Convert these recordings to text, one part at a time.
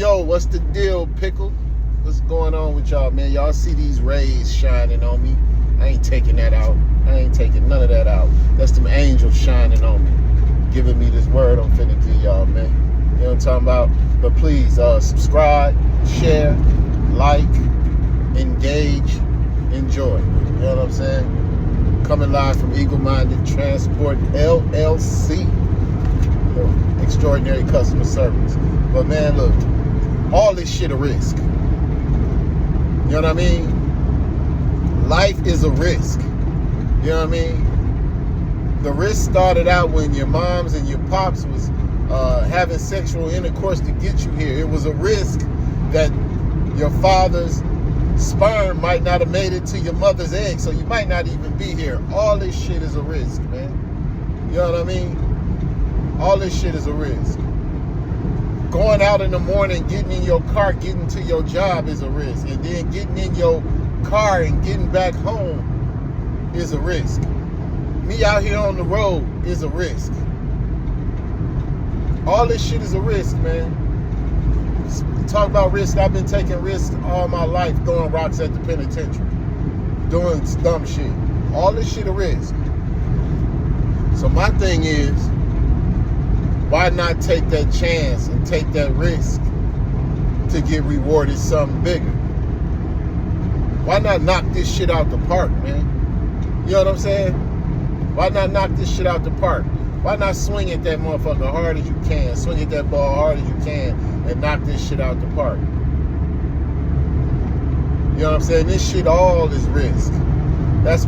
Yo, what's the deal, Pickle? What's going on with y'all, man? Y'all see these rays shining on me? I ain't taking that out. I ain't taking none of that out. That's them angels shining on me, giving me this word I'm finna give y'all, man. You know what I'm talking about? But please, subscribe, share, like, engage, enjoy. You know what I'm saying? Coming live from Eagle Minded Transport LLC. You know, extraordinary customer service. But man, look, all this shit a risk. You know what I mean? Life is a risk. You know what I mean? The risk started out when your moms and your pops was having sexual intercourse to get you here. It was a risk that your father's sperm might not have made it to your mother's egg, so you might not even be here. All this shit is a risk, man. You know what I mean? All this shit is a risk. Going out in the morning, getting in your car, getting to your job is a risk. And then getting in your car and getting back home is a risk. Me out here on the road is a risk. All this shit is a risk, man. Talk about risk. I've been taking risks all my life, throwing rocks at the penitentiary, doing dumb shit. All this shit a risk. So my thing is, why not take that chance and take that risk to get rewarded something bigger? Why not knock this shit out the park, man? You know what I'm saying? Why not knock this shit out the park? Why not swing at that motherfucker hard as you can? Swing at that ball hard as you can and knock this shit out the park. You know what I'm saying? This shit all is risk. That's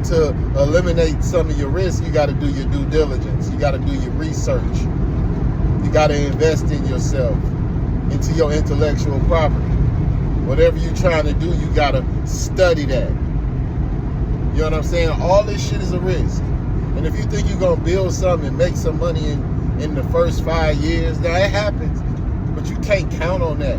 to eliminate some of your risk, you got to do your due diligence. You got to do your research. You got to invest in yourself, into your intellectual property. Whatever you're trying to do, you got to study that. You know what I'm saying? All this shit is a risk. And if you think you're going to build something and make some money in the first 5 years, now it happens. But you can't count on that.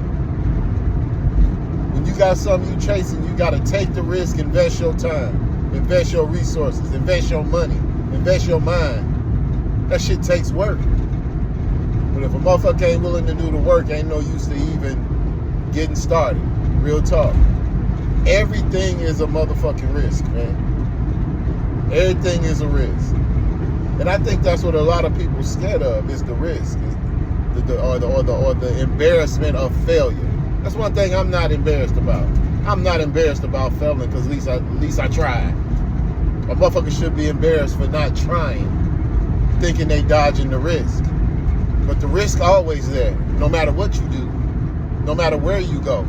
When you got something you chasing, you got to take the risk, invest your time. Invest your resources, invest your money, invest your mind. That shit takes work. But if a motherfucker ain't willing to do the work, ain't no use to even getting started. Real talk. Everything is a motherfucking risk, man. Everything is a risk. And I think that's what a lot of people scared of, is the risk, or the embarrassment of failure. That's one thing I'm not embarrassed about. I'm not embarrassed about failing because at least I tried. A motherfucker should be embarrassed for not trying, thinking they dodging the risk. But the risk always there, no matter what you do, no matter where you go.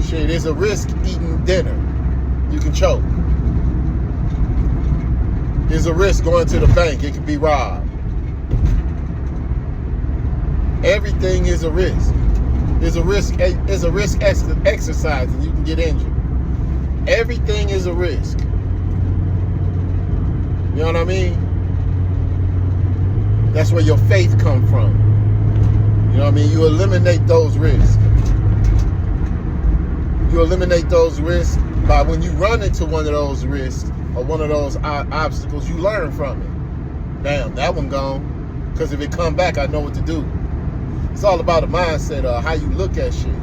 Shit, it's a risk eating dinner. You can choke. There's a risk going to the bank. It can be robbed. Everything is a risk. It's a risk exercise and you can get injured. Everything is a risk. You know what I mean? That's where your faith come from. You know what I mean? You eliminate those risks. You eliminate those risks by when you run into one of those risks or one of those obstacles, you learn from it. Damn, that one gone. Because if it come back, I know what to do. It's all about a mindset of how you look at shit.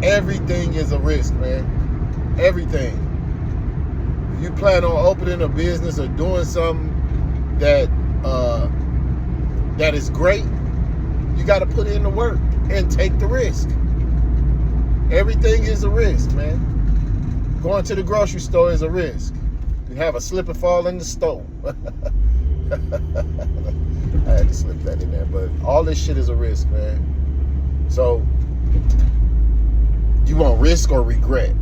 Everything is a risk, man. Everything. If you plan on opening a business or doing something that is great, you got to put in the work and take the risk. Everything is a risk, man. Going to the grocery store is a risk. You have a slip and fall in the stove. I had to slip that in there, but all this shit is a risk, man. So, you want risk or regret?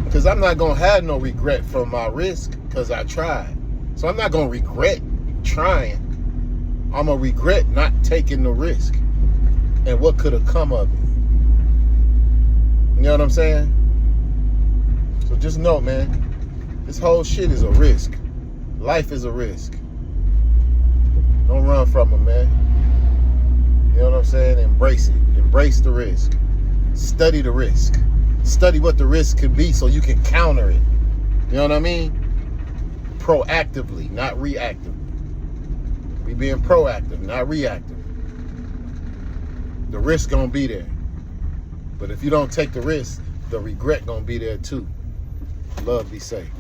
Because I'm not going to have no regret from my risk because I tried. So I'm not going to regret trying. I'm going to regret not taking the risk and what could have come of it. You know what I'm saying? So just know, man, this whole shit is a risk. Life is a risk. Don't run from them, man. You know what I'm saying? Embrace it. Embrace the risk. Study the risk. Study what the risk could be so you can counter it. You know what I mean? Proactively, not reactively. We being proactive, not reactive. The risk gonna be there. But if you don't take the risk, the regret gonna be there too. Love, be safe.